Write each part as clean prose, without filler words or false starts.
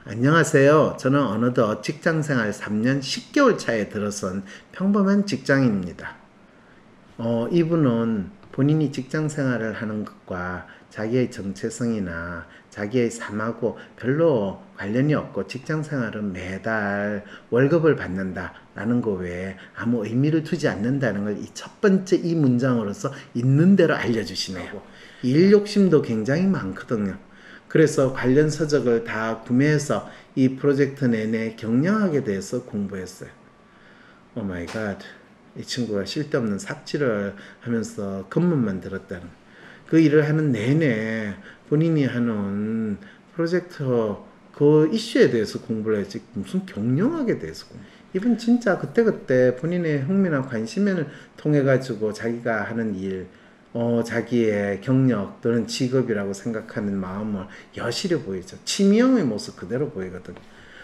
안녕하세요. 저는 어느덧 직장생활 3년 10개월 차에 들어선 평범한 직장인입니다. 이분은 본인이 직장생활을 하는 것과 자기의 정체성이나 자기의 삶하고 별로 관련이 없고 직장생활은 매달 월급을 받는다라는 거 외에 아무 의미를 두지 않는다는 걸 이 첫 번째 이 문장으로서 있는 대로 알려주시네요. 일 욕심도 굉장히 많거든요. 그래서 관련 서적을 다 구매해서 이 프로젝트 내내 경영학에 대해서 공부했어요. 오 마이 갓. 이 친구가 쓸데없는 삽질을 하면서 겉멋만 들었다는 그 일을 하는 내내 본인이 하는 프로젝트 그 이슈에 대해서 공부를 했지 무슨 경영학에 대해서 이분 진짜 그때그때 본인의 흥미나 관심을 통해 가지고 자기가 하는 일 자기의 경력 또는 직업이라고 생각하는 마음을 여실히 보이죠. 치미형의 모습 그대로 보이거든.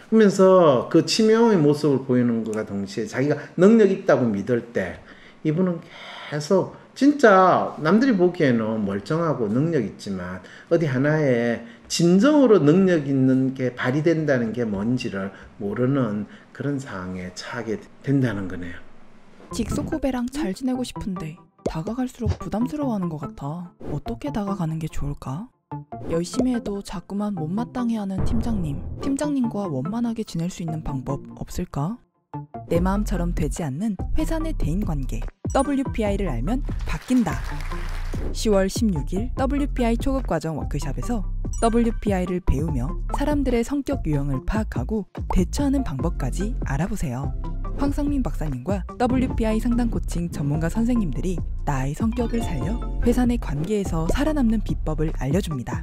그러면서 그 치미형의 모습을 보이는 것과 동시에 자기가 능력 있다고 믿을 때 이분은 계속 진짜 남들이 보기에는 멀쩡하고 능력 있지만 어디 하나에 진정으로 능력 있는 게 발휘된다는 게 뭔지를 모르는 그런 상황에 처하게 된다는 거네요. 직속 후배랑 잘 지내고 싶은데 다가갈수록 부담스러워하는 것 같아. 어떻게 다가가는 게 좋을까? 열심히 해도 자꾸만 못마땅해하는 팀장님. 팀장님과 원만하게 지낼 수 있는 방법 없을까? 내 마음처럼 되지 않는 회사 내 대인관계. WPI를 알면 바뀐다. 10월 16일 WPI 초급과정 워크숍에서 WPI를 배우며 사람들의 성격 유형을 파악하고 대처하는 방법까지 알아보세요. 황상민 박사님과 WPI 상담 코칭 전문가 선생님들이 나의 성격을 살려 회사 내 관계에서 살아남는 비법을 알려줍니다.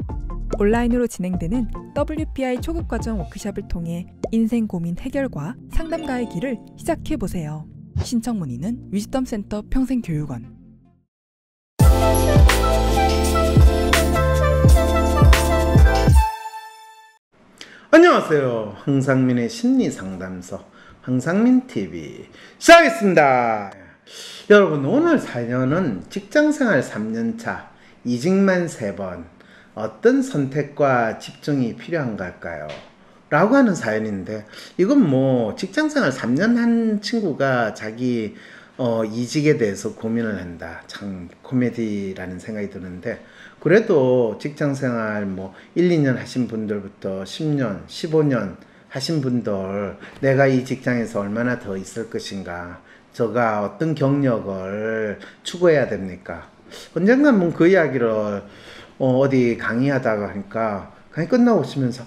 온라인으로 진행되는 WPI 초급과정 워크숍을 통해 인생 고민 해결과 상담가의 길을 시작해보세요. 신청 문의는 위즈덤센터 평생교육원. 안녕하세요. 황상민의 심리상담소 황상민TV 시작하겠습니다. 여러분, 오늘 사연은 직장생활 3년차 이직만 3번 어떤 선택과 집중이 필요한 걸까요? 라고 하는 사연인데, 이건 뭐 직장생활 3년 한 친구가 자기 이직에 대해서 고민을 한다. 참 코미디라는 생각이 드는데, 그래도 직장생활 뭐 1, 2년 하신 분들부터 10년, 15년 하신 분들, 내가 이 직장에서 얼마나 더 있을 것인가, 제가 어떤 경력을 추구해야 됩니까? 언젠간 그 이야기를 어디 강의하다가 하니까 강의 끝나고 오시면서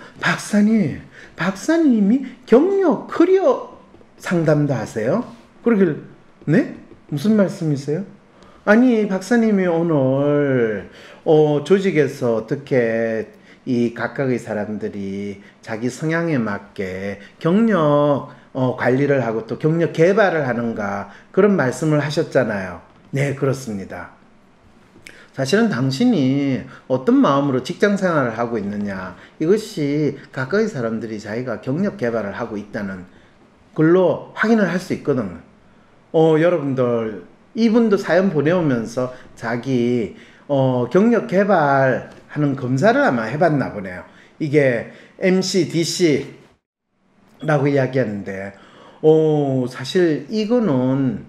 박사님이 경력 커리어 상담도 하세요? 그러길래 네? 무슨 말씀이세요? 아니, 박사님이 오늘 조직에서 어떻게 이 각각의 사람들이 자기 성향에 맞게 경력 관리를 하고 또 경력 개발을 하는가, 그런 말씀을 하셨잖아요. 네, 그렇습니다. 사실은 당신이 어떤 마음으로 직장 생활을 하고 있느냐, 이것이 각각의 사람들이 자기가 경력 개발을 하고 있다는 걸로 확인을 할 수 있거든요. 여러분들, 이분도 사연 보내오면서 자기 경력 개발하는 검사를 아마 해봤나 보네요. 이게 MC, DC 라고 이야기하는데, 사실 이거는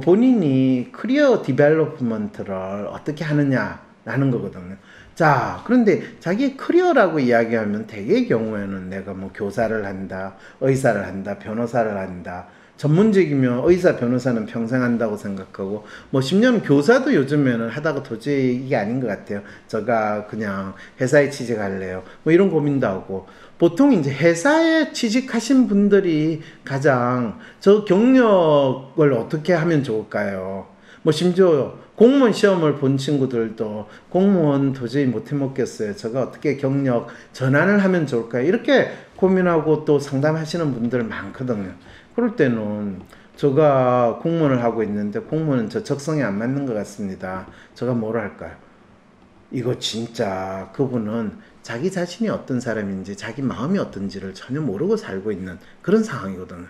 본인이 커리어 디벨롭먼트를 어떻게 하느냐라는 거거든요. 자, 그런데 자기 커리어라고 이야기하면 대개의 경우에는 내가 뭐 교사를 한다, 의사를 한다, 변호사를 한다. 전문직이면 의사, 변호사는 평생 한다고 생각하고, 뭐 10년 교사도 요즘에는 하다가 도저히 이게 아닌 것 같아요. 제가 그냥 회사에 취직할래요. 뭐 이런 고민도 하고, 보통 이제 회사에 취직하신 분들이 가장 저 경력을 어떻게 하면 좋을까요? 뭐 심지어 공무원 시험을 본 친구들도 공무원 도저히 못해 먹겠어요. 제가 어떻게 경력 전환을 하면 좋을까요? 이렇게 고민하고 또 상담하시는 분들 많거든요. 그럴 때는 제가 공무원을 하고 있는데 공무원은 저 적성에 안 맞는 것 같습니다. 제가 뭐라 할까요? 이거 진짜 그분은 자기 자신이 어떤 사람인지 자기 마음이 어떤지를 전혀 모르고 살고 있는 그런 상황이거든요.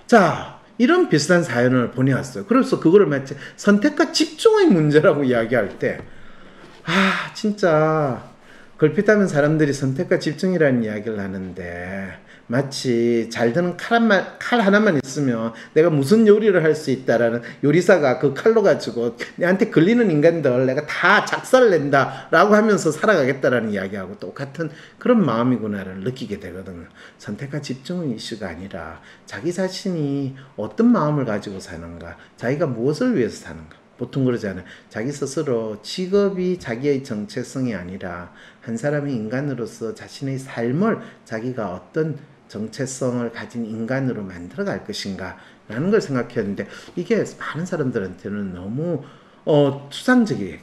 자, 이런 비슷한 사연을 보내왔어요. 그래서 그거를 마치 선택과 집중의 문제라고 이야기할 때 진짜 걸핏하면 사람들이 선택과 집중이라는 이야기를 하는데 마치 잘 드는 칼 하나만 있으면 내가 무슨 요리를 할 수 있다라는 요리사가 그 칼로 가지고 내한테 걸리는 인간들 내가 다 작살낸다 라고 하면서 살아가겠다라는 이야기하고 똑같은 그런 마음이구나를 느끼게 되거든요. 선택과 집중의 이슈가 아니라 자기 자신이 어떤 마음을 가지고 사는가, 자기가 무엇을 위해서 사는가. 보통 그러잖아요. 자기 스스로 직업이 자기의 정체성이 아니라 한 사람의 인간으로서 자신의 삶을 자기가 어떤 정체성을 가진 인간으로 만들어갈 것인가 라는 걸 생각했는데 이게 많은 사람들한테는 너무 추상적이에요.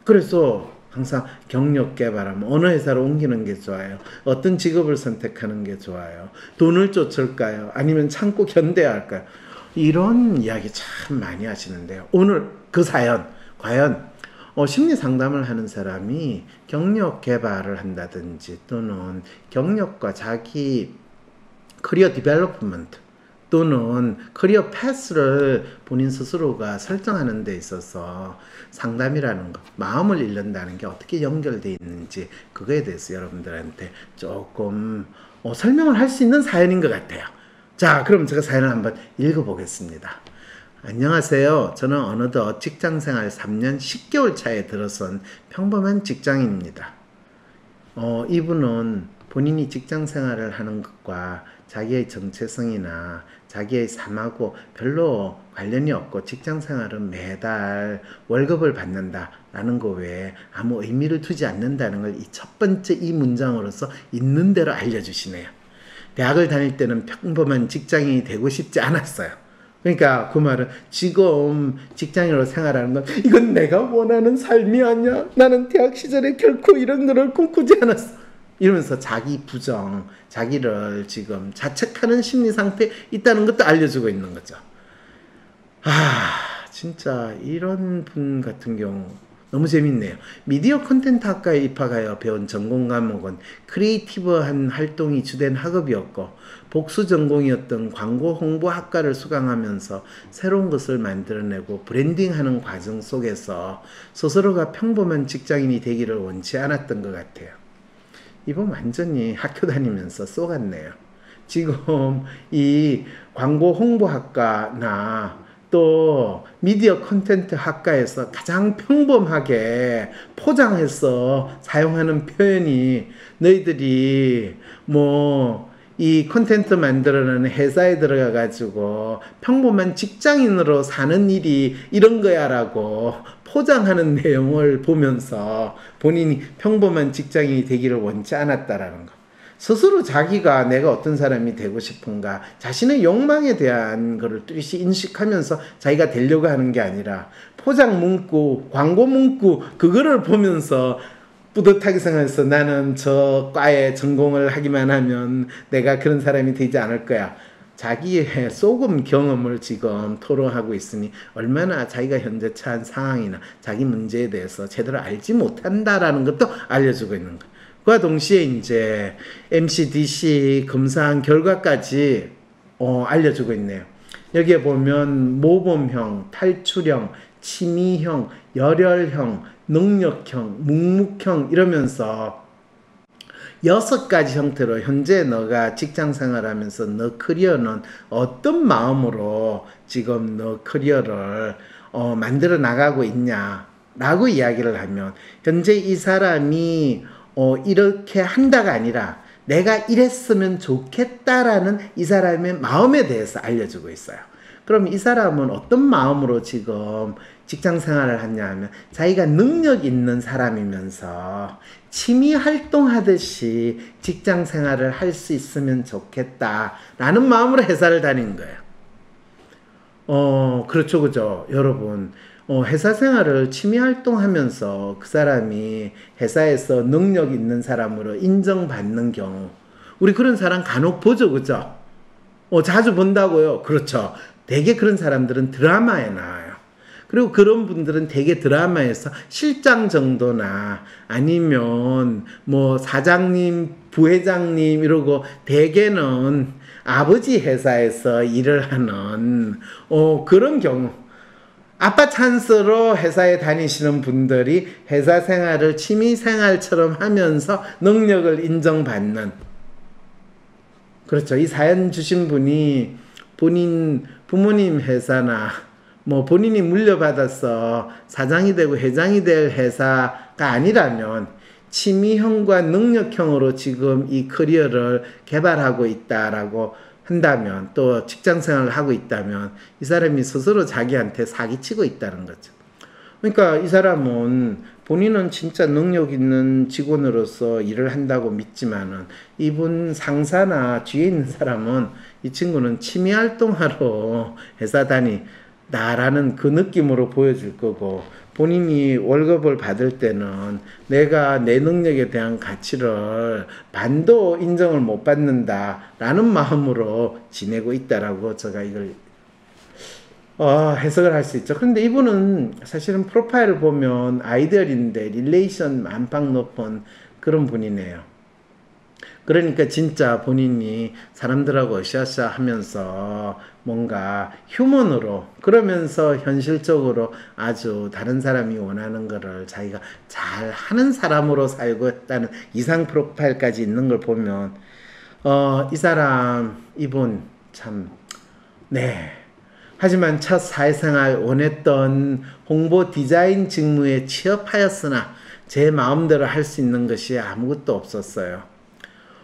그래서 항상 경력 개발하면 어느 회사로 옮기는 게 좋아요? 어떤 직업을 선택하는 게 좋아요? 돈을 쫓을까요? 아니면 참고 견뎌야 할까요? 이런 이야기 참 많이 하시는데요. 오늘 그 사연 과연 심리 상담을 하는 사람이 경력 개발을 한다든지 또는 경력과 자기 커리어 디벨롭먼트 또는 커리어 패스를 본인 스스로가 설정하는 데 있어서 상담이라는 것, 마음을 잃는다는 게 어떻게 연결되어 있는지 그거에 대해서 여러분들한테 조금 설명을 할 수 있는 사연인 것 같아요. 자, 그럼 제가 사연을 한번 읽어보겠습니다. 안녕하세요. 저는 어느덧 직장생활 3년 10개월 차에 들어선 평범한 직장인입니다. 이분은 본인이 직장생활을 하는 것과 자기의 정체성이나 자기의 삶하고 별로 관련이 없고 직장생활은 매달 월급을 받는다라는 거 외에 아무 의미를 두지 않는다는 걸 이 첫 번째 이 문장으로서 있는 대로 알려주시네요. 대학을 다닐 때는 평범한 직장인이 되고 싶지 않았어요. 그러니까 그 말은 지금 직장인으로 생활하는 건 이건 내가 원하는 삶이 아니야. 나는 대학 시절에 결코 이런 거를 꿈꾸지 않았어. 이러면서 자기 부정, 자기를 지금 자책하는 심리 상태에 있다는 것도 알려주고 있는 거죠. 진짜 이런 분 같은 경우 너무 재밌네요. 미디어 콘텐츠 학과에 입학하여 배운 전공 과목은 크리에이티브한 활동이 주된 학업이었고 복수 전공이었던 광고 홍보 학과를 수강하면서 새로운 것을 만들어내고 브랜딩하는 과정 속에서 스스로가 평범한 직장인이 되기를 원치 않았던 것 같아요. 이분 완전히 학교 다니면서 쏘갔네요. 지금 이 광고 홍보 학과나 또 미디어 콘텐츠 학과에서 가장 평범하게 포장해서 사용하는 표현이 너희들이 이 콘텐츠 만들어내는 회사에 들어가 가지고 평범한 직장인으로 사는 일이 이런 거야 라고 포장하는 내용을 보면서 본인이 평범한 직장인이 되기를 원치 않았다라는 거. 스스로 자기가 내가 어떤 사람이 되고 싶은가 자신의 욕망에 대한 거를 뚜렷이 인식하면서 자기가 되려고 하는 게 아니라 포장 문구, 광고 문구 그거를 보면서 뿌듯하게 생각해서 나는 저 과에 전공을 하기만 하면 내가 그런 사람이 되지 않을 거야. 자기의 속음 경험을 지금 토로하고 있으니 얼마나 자기가 현재 처한 상황이나 자기 문제에 대해서 제대로 알지 못한다라는 것도 알려주고 있는 거예요. 그와 동시에 이제 MCDC 검사한 결과까지 알려주고 있네요. 여기에 보면 모범형, 탈출형, 취미형, 열혈형, 능력형, 묵묵형 이러면서 6가지 형태로 현재 너가 직장 생활하면서 너 커리어는 어떤 마음으로 지금 너 커리어를 만들어 나가고 있냐라고 이야기를 하면 현재 이 사람이 이렇게 한다가 아니라 내가 이랬으면 좋겠다라는 이 사람의 마음에 대해서 알려주고 있어요. 그럼 이 사람은 어떤 마음으로 지금 직장 생활을 하냐 하면 자기가 능력 있는 사람이면서 취미 활동하듯이 직장 생활을 할 수 있으면 좋겠다라는 마음으로 회사를 다니는 거예요. 그렇죠, 그죠, 여러분. 회사 생활을 취미 활동하면서 그 사람이 회사에서 능력 있는 사람으로 인정받는 경우, 우리 그런 사람 간혹 보죠, 그죠? 자주 본다고요. 그렇죠. 대개 그런 사람들은 드라마에 나와요. 그리고 그런 분들은 대개 드라마에서 실장 정도나 아니면 사장님, 부회장님 이러고 대개는 아버지 회사에서 일을 하는 그런 경우. 아빠 찬스로 회사에 다니시는 분들이 회사 생활을 취미 생활처럼 하면서 능력을 인정받는, 그렇죠. 이 사연 주신 분이 본인 부모님 회사나 뭐 본인이 물려받아서 사장이 되고 회장이 될 회사가 아니라면 취미형과 능력형으로 지금 이 커리어를 개발하고 있다라고 한다면, 또 직장생활을 하고 있다면 이 사람이 스스로 자기한테 사기치고 있다는 거죠. 그러니까 이 사람은 본인은 진짜 능력 있는 직원으로서 일을 한다고 믿지만은 이분 상사나 뒤에 있는 사람은 이 친구는 취미 활동하러 회사 다니다라는 그 느낌으로 보여줄 거고, 본인이 월급을 받을 때는 내가 내 능력에 대한 가치를 반도 인정을 못 받는다라는 마음으로 지내고 있다라고 제가 이걸 해석을 할 수 있죠. 그런데 이분은 사실은 프로파일을 보면 아이디얼인데 릴레이션 만빵 높은 그런 분이네요. 그러니까 진짜 본인이 사람들하고 으쌰으쌰 하면서 뭔가 휴먼으로, 그러면서 현실적으로 아주 다른 사람이 원하는 거를 자기가 잘 하는 사람으로 살고 있다는 이상 프로파일까지 있는 걸 보면 이 사람 이분 참, 네. 하지만 첫 사회생활 원했던 홍보 디자인 직무에 취업하였으나 제 마음대로 할 수 있는 것이 아무것도 없었어요.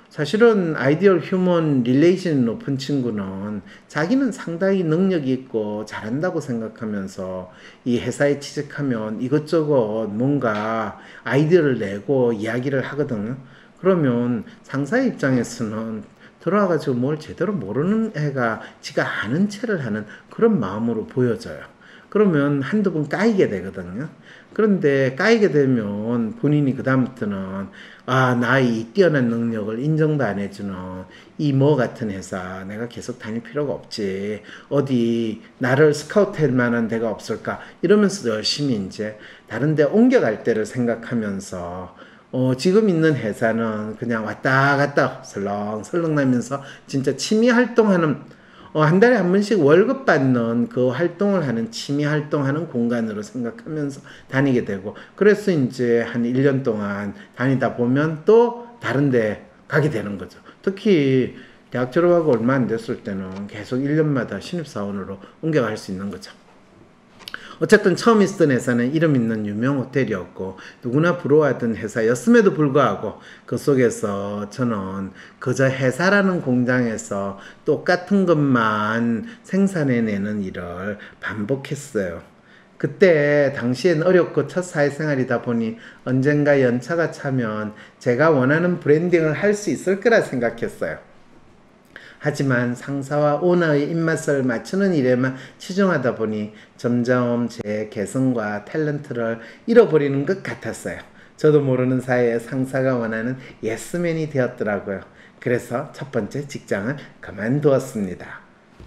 사실은 아이디얼 휴먼 릴레이션이 높은 친구는 자기는 상당히 능력이 있고 잘한다고 생각하면서 이 회사에 취직하면 이것저것 뭔가 아이디어를 내고 이야기를 하거든요. 그러면 상사의 입장에서는 들어와가지고 뭘 제대로 모르는 애가 지가 아는 체를 하는 그런 마음으로 보여져요. 그러면 한두 번 까이게 되거든요. 그런데 까이게 되면 본인이 그다음부터는 나의 뛰어난 능력을 인정도 안 해주는 이 뭐 같은 회사 내가 계속 다닐 필요가 없지, 어디 나를 스카우트할 만한 데가 없을까 이러면서 열심히 이제 다른 데 옮겨갈 때를 생각하면서 지금 있는 회사는 그냥 왔다 갔다 설렁설렁 나면서 진짜 취미 활동하는, 한 달에 한 번씩 월급 받는 그 활동을 하는 취미 활동하는 공간으로 생각하면서 다니게 되고, 그래서 이제 한 1년 동안 다니다 보면 또 다른 데 가게 되는 거죠. 특히 대학 졸업하고 얼마 안 됐을 때는 계속 1년마다 신입사원으로 옮겨갈 수 있는 거죠. 어쨌든 처음 있었던 회사는 이름 있는 유명 호텔이었고 누구나 부러워하던 회사였음에도 불구하고 그 속에서 저는 그저 회사라는 공장에서 똑같은 것만 생산해내는 일을 반복했어요. 그때 당시엔 어렵고 첫 사회생활이다 보니 언젠가 연차가 차면 제가 원하는 브랜딩을 할 수 있을 거라 생각했어요. 하지만 상사와 오너의 입맛을 맞추는 일에만 치중하다 보니 점점 제 개성과 탤런트를 잃어버리는 것 같았어요. 저도 모르는 사이에 상사가 원하는 예스맨이 되었더라고요. 그래서 첫 번째 직장을 그만두었습니다.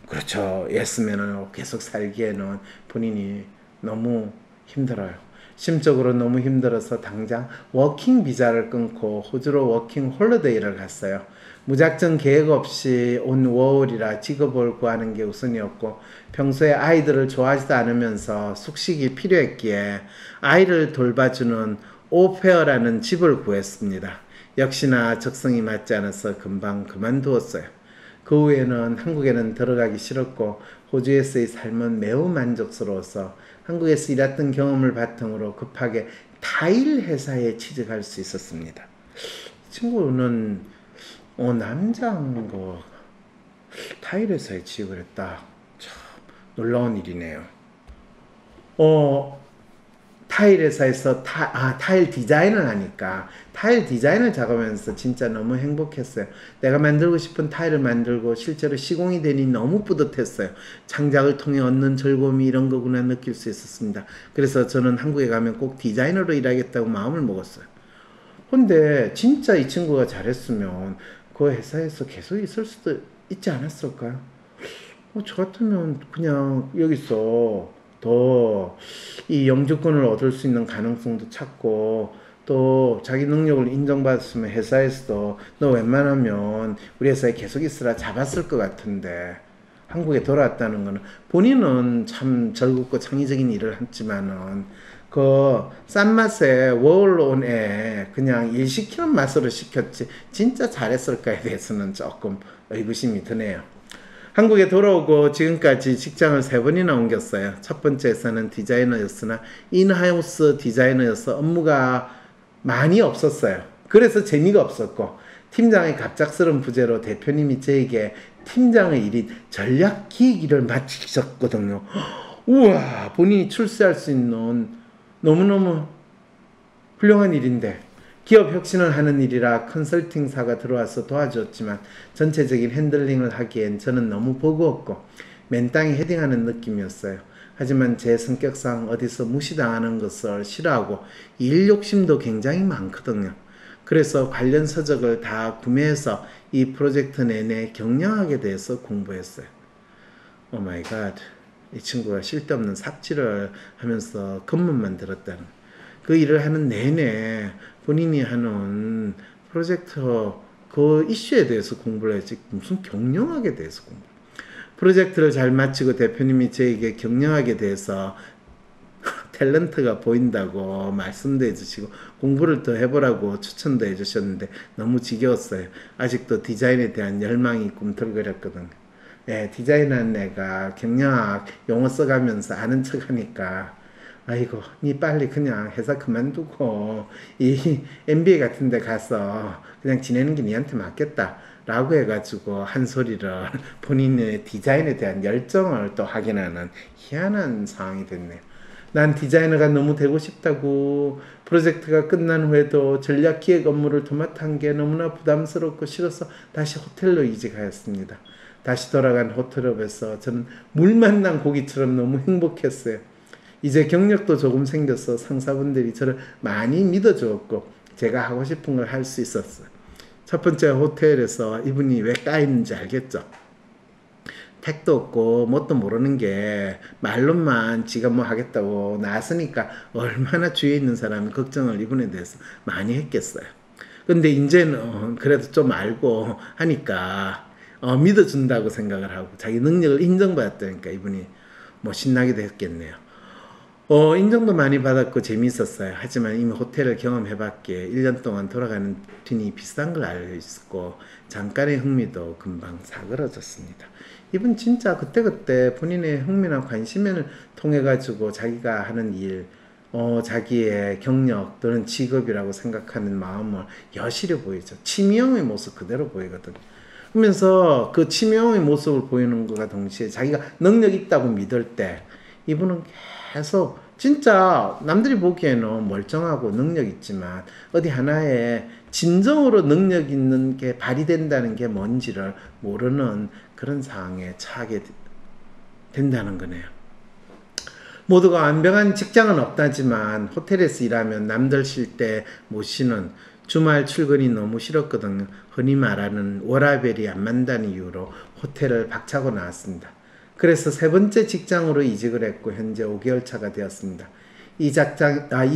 그렇죠. 예스맨을 계속 살기에는 본인이 너무 힘들어요. 심적으로 너무 힘들어서 당장 워킹 비자를 끊고 호주로 워킹 홀리데이를 갔어요. 무작정 계획 없이 온 워홀이라 직업을 구하는 게 우선이었고 평소에 아이들을 좋아하지도 않으면서 숙식이 필요했기에 아이를 돌봐주는 오페어라는 집을 구했습니다. 역시나 적성이 맞지 않아서 금방 그만두었어요. 그 후에는 한국에는 들어가기 싫었고 호주에서의 삶은 매우 만족스러워서 한국에서 일했던 경험을 바탕으로 급하게 타일 회사에 취직할 수 있었습니다. 이 친구는 남자인 거 타일 회사에 취직을 했다. 참 놀라운 일이네요. 타일 회사에서 타일 디자인을 하니까 타일 디자인을 작업하면서 진짜 너무 행복했어요. 내가 만들고 싶은 타일을 만들고 실제로 시공이 되니 너무 뿌듯했어요. 창작을 통해 얻는 즐거움이 이런 거구나 느낄 수 있었습니다. 그래서 저는 한국에 가면 꼭 디자이너로 일하겠다고 마음을 먹었어요. 근데 진짜 이 친구가 잘했으면 그 회사에서 계속 있을 수도 있지 않았을까요? 저 같으면 그냥 여기서 더 이 영주권을 얻을 수 있는 가능성도 찾고 또 자기 능력을 인정받았으면 회사에서도 너 웬만하면 우리 회사에 계속 있으라 잡았을 것 같은데 한국에 돌아왔다는 거는 본인은 참 즐겁고 창의적인 일을 했지만은 그 싼 맛에 워홀온에 그냥 일 시키는 맛으로 시켰지 진짜 잘했을까에 대해서는 조금 의구심이 드네요. 한국에 돌아오고 지금까지 직장을 3번이나 옮겼어요. 첫 번째에서는 디자이너였으나 인하우스 디자이너여서 업무가 많이 없었어요. 그래서 재미가 없었고 팀장의 갑작스러운 부재로 대표님이 저에게 팀장의 일인 전략기획 일을 맡기셨거든요. 우와, 본인이 출세할 수 있는 너무너무 훌륭한 일인데 기업 혁신을 하는 일이라 컨설팅사가 들어와서 도와줬지만 전체적인 핸들링을 하기엔 저는 너무 버거웠고 맨땅에 헤딩하는 느낌이었어요. 하지만 제 성격상 어디서 무시당하는 것을 싫어하고 일 욕심도 굉장히 많거든요. 그래서 관련 서적을 다 구매해서 이 프로젝트 내내 경영학에 대해서 공부했어요. 오 마이 갓, 이 친구가 쓸데없는 삽질을 하면서 겉멋만 들었다는, 그 일을 하는 내내 본인이 하는 프로젝트 그 이슈에 대해서 공부를 했지 무슨 경영학에 대해서 공부. 프로젝트를 잘 마치고 대표님이 저에게 경영학에 대해서 탤런트가 보인다고 말씀도 해주시고 공부를 더 해보라고 추천도 해주셨는데 너무 지겨웠어요. 아직도 디자인에 대한 열망이 꿈틀거렸거든요. 예, 디자인한 애가 경영학 용어 써가면서 아는 척하니까 아이고, 니 빨리 그냥 회사 그만두고 이 MBA 같은 데 가서 그냥 지내는 게 니한테 맞겠다 라고 해가지고 한 소리를 본인의 디자인에 대한 열정을 또 확인하는 희한한 상황이 됐네요. 난 디자이너가 너무 되고 싶다고 프로젝트가 끝난 후에도 전략기획 업무를 도맡은 게 너무나 부담스럽고 싫어서 다시 호텔로 이직하였습니다. 다시 돌아간 호텔업에서 저는 물 만난 고기처럼 너무 행복했어요. 이제 경력도 조금 생겨서 상사분들이 저를 많이 믿어주었고 제가 하고 싶은 걸 할 수 있었어요. 첫 번째 호텔에서 이분이 왜 까이는지 알겠죠? 택도 없고 뭣도 모르는 게 말로만 지가 뭐 하겠다고 나서니까 얼마나 주위에 있는 사람이 걱정을 이분에 대해서 많이 했겠어요. 근데 이제는 그래도 좀 알고 하니까 믿어준다고 생각을 하고 자기 능력을 인정받았다니까 이분이 뭐 신나게 됐겠네요. 인정도 많이 받았고 재미있었어요. 하지만 이미 호텔을 경험해봤기에 1년 동안 돌아가는 뒷이 비싼 걸 알고 있었고 잠깐의 흥미도 금방 사그러졌습니다. 이분 진짜 그때그때 본인의 흥미나 관심을 통해 가지고 자기가 하는 일, 자기의 경력 또는 직업이라고 생각하는 마음을 여실히 보이죠. 치명의 모습 그대로 보이거든요. 그러면서 그 치명의 모습을 보이는 것과 동시에 자기가 능력 있다고 믿을 때 이분은 계속 진짜 남들이 보기에는 멀쩡하고 능력 있지만 어디 하나에 진정으로 능력 있는 게 발휘된다는 게 뭔지를 모르는 그런 상황에 처하게 된다는 거네요. 모두가 완벽한 직장은 없다지만 호텔에서 일하면 남들 쉴 때 못 쉬는 주말 출근이 너무 싫었거든요. 흔히 말하는 워라밸이 안 맞다는 이유로 호텔을 박차고 나왔습니다. 그래서 3번째 직장으로 이직을 했고 현재 5개월 차가 되었습니다. 이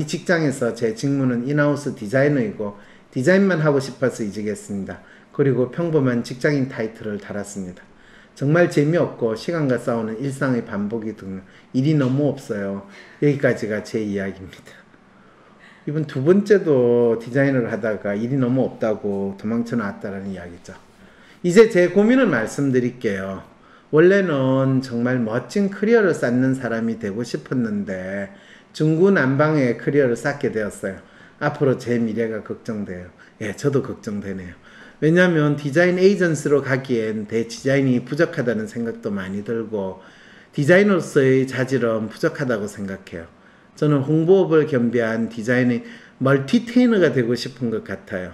직장에서 제 직무는 인하우스 디자이너이고 디자인만 하고 싶어서 이직했습니다. 그리고 평범한 직장인 타이틀을 달았습니다. 정말 재미없고 시간과 싸우는 일상의 반복이거든요. 일이 너무 없어요. 여기까지가 제 이야기입니다. 이분 2번째도 디자이너를 하다가 일이 너무 없다고 도망쳐 나왔다는 이야기죠. 이제 제 고민을 말씀드릴게요. 원래는 정말 멋진 커리어를 쌓는 사람이 되고 싶었는데 중구난방의 커리어를 쌓게 되었어요. 앞으로 제 미래가 걱정돼요. 예, 저도 걱정되네요. 왜냐하면 디자인 에이전시로 가기엔 디자인이 부족하다는 생각도 많이 들고 디자이너로서의 자질은 부족하다고 생각해요. 저는 홍보업을 겸비한 디자인의 멀티테이너가 되고 싶은 것 같아요.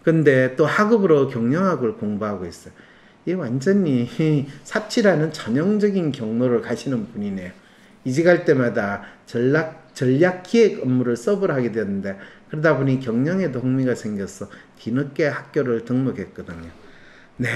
근데 또 학업으로 경영학을 공부하고 있어요. 이 완전히 삽질하는 전형적인 경로를 가시는 분이네요. 이직할 때마다 전략기획 업무를 서브를 하게 되는데 그러다 보니 경영에도 흥미가 생겨서 뒤늦게 학교를 등록했거든요. 네,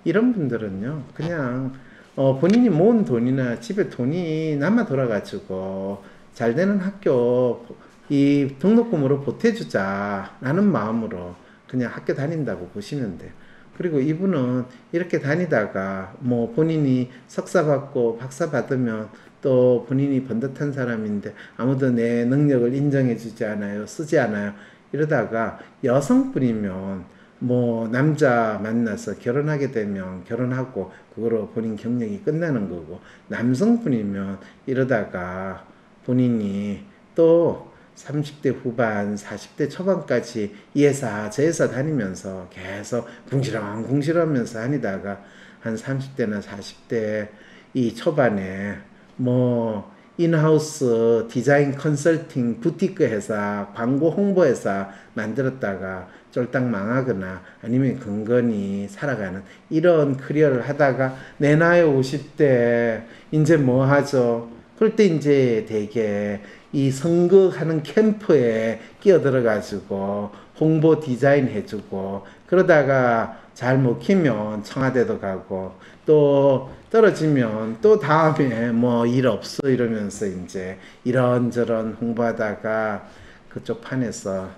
이런 분들은요 그냥 본인이 모은 돈이나 집에 돈이 남아 돌아가지고 잘 되는 학교 이 등록금으로 보태주자 라는 마음으로 그냥 학교 다닌다고 보시면 돼요. 그리고 이분은 이렇게 다니다가 뭐 본인이 석사 받고 박사 받으면 또 본인이 번듯한 사람인데 아무도 내 능력을 인정해 주지 않아요. 쓰지 않아요. 이러다가 여성분이면 뭐 남자 만나서 결혼하게 되면 결혼하고 그거로 본인 경력이 끝나는 거고, 남성분이면 이러다가 본인이 또 30대 후반, 40대 초반까지 이 회사 저 회사 다니면서 계속 궁시렁궁시렁하면서 다니다가 한 30대나 40대 이 초반에 뭐 인하우스 디자인 컨설팅 부티크 회사, 광고 홍보 회사 만들었다가 쫄딱 망하거나 아니면 근근히 살아가는 이런 커리어를 하다가 내 나이 50대 이제 뭐 하죠? 그럴 때 이제 되게 이 선거하는 캠프에 끼어들어가지고 홍보 디자인 해주고, 그러다가 잘 먹히면 청와대도 가고, 또 떨어지면 또 다음에 뭐 일 없어 이러면서 이제 이런저런 홍보하다가 그쪽 판에서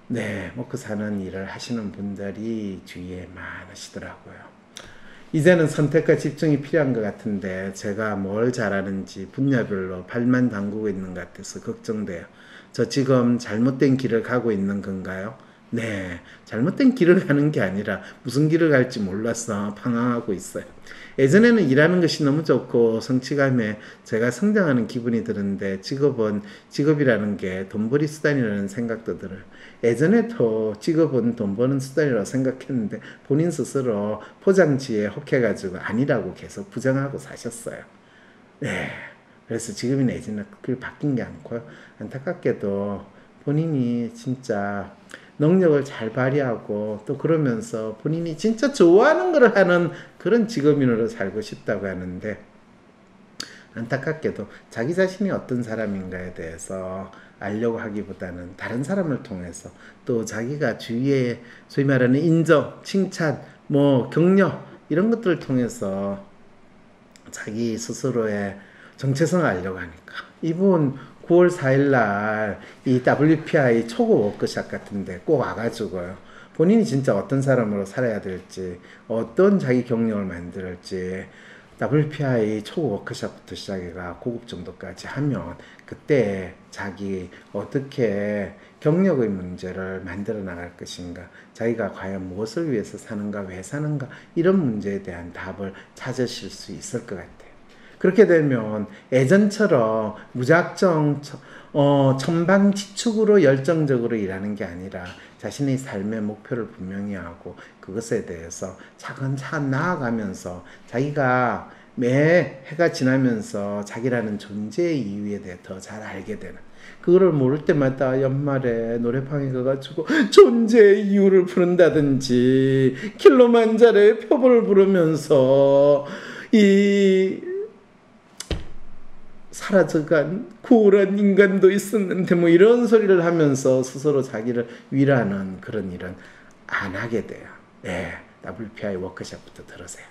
네, 먹고 사는 일을 하시는 분들이 주위에 많으시더라고요. 이제는 선택과 집중이 필요한 것 같은데 제가 뭘 잘하는지 분야별로 발만 담그고 있는 것 같아서 걱정돼요. 저 지금 잘못된 길을 가고 있는 건가요? 네, 잘못된 길을 가는 게 아니라 무슨 길을 갈지 몰라서 방황하고 있어요. 예전에는 일하는 것이 너무 좋고 성취감에 제가 성장하는 기분이 드는데 직업이라는 게 돈벌이 수단이라는 생각도 들어요. 예전에도 직업은 돈 버는 수단이라고 생각했는데 본인 스스로 포장지에 혹해가지고 아니라고 계속 부정하고 사셨어요. 네, 그래서 지금은 예전에 그게 바뀐 게 않고요. 안타깝게도 본인이 진짜 능력을 잘 발휘하고 또 그러면서 본인이 진짜 좋아하는 걸 하는 그런 직업인으로 살고 싶다고 하는데, 안타깝게도 자기 자신이 어떤 사람인가에 대해서 알려고 하기보다는 다른 사람을 통해서 또 자기가 주위에 소위 말하는 인정, 칭찬, 뭐 격려 이런 것들을 통해서 자기 스스로의 정체성을 알려고 하니까, 이분 9월 4일 날 이 WPI 초고 워크샵 같은데 꼭 와가지고요. 본인이 진짜 어떤 사람으로 살아야 될지, 어떤 자기 경력을 만들지, WPI 초고 워크샵부터 시작해가 고급 정도까지 하면 그때 자기 어떻게 경력의 문제를 만들어 나갈 것인가, 자기가 과연 무엇을 위해서 사는가, 왜 사는가, 이런 문제에 대한 답을 찾으실 수 있을 것 같아요. 그렇게 되면 예전처럼 무작정 천방지축으로 열정적으로 일하는 게 아니라 자신의 삶의 목표를 분명히 하고 그것에 대해서 차근차근 나아가면서 자기가 매 해가 지나면서 자기라는 존재의 이유에 대해 더 잘 알게 되는, 그거를 모를 때마다 연말에 노래방에 가가지고 존재의 이유를 부른다든지 킬로만자로의 표본을 부르면서 이 사라져간 고울한 인간도 있었는데 뭐 이런 소리를 하면서 스스로 자기를 위로하는 그런 일은 안 하게 돼요. 네, WPI 워크숍부터 들으세요.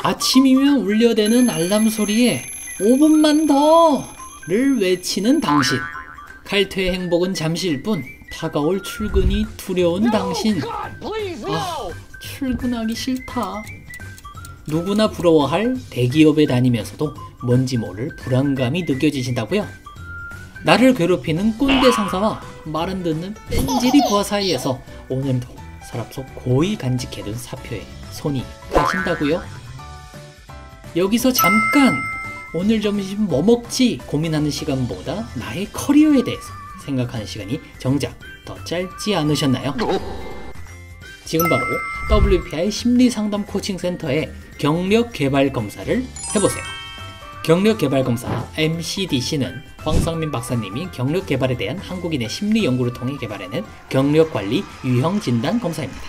아침이면 울려대는 알람 소리에 5분만 더를 외치는 당신. 칼퇴의 행복은 잠시일 뿐 다가올 출근이 두려운 당신. 출근하기 싫다. 누구나 부러워할 대기업에 다니면서도 뭔지 모를 불안감이 느껴지신다고요? 나를 괴롭히는 꼰대 상사와 말은 듣는 뺀질이 부하 사이에서 오늘도 서랍 속 고이 간직해둔 사표에 손이 가신다고요? 여기서 잠깐 오늘 점심 뭐 먹지 고민하는 시간보다 나의 커리어에 대해서 생각하는 시간이 정작 더 짧지 않으셨나요? 지금 바로 WPI 심리상담 코칭센터의 경력개발검사를 해보세요. 경력개발검사 MCDC는 황상민 박사님이 경력개발에 대한 한국인의 심리연구를 통해 개발해낸 경력관리 유형진단 검사입니다.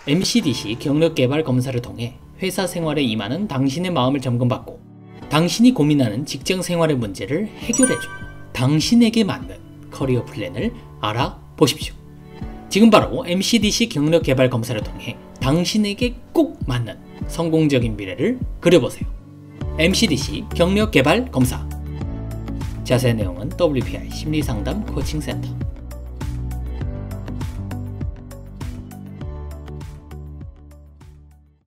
MCDC 경력개발검사를 통해 회사 생활에 임하는 당신의 마음을 점검받고 당신이 고민하는 직장생활의 문제를 해결해줘 당신에게 맞는 커리어 플랜을 알아보십시오. 지금 바로 MCDC 경력개발검사를 통해 당신에게 꼭 맞는 성공적인 미래를 그려보세요. MCDC 경력개발검사. 자세한 내용은 WPI 심리상담 코칭센터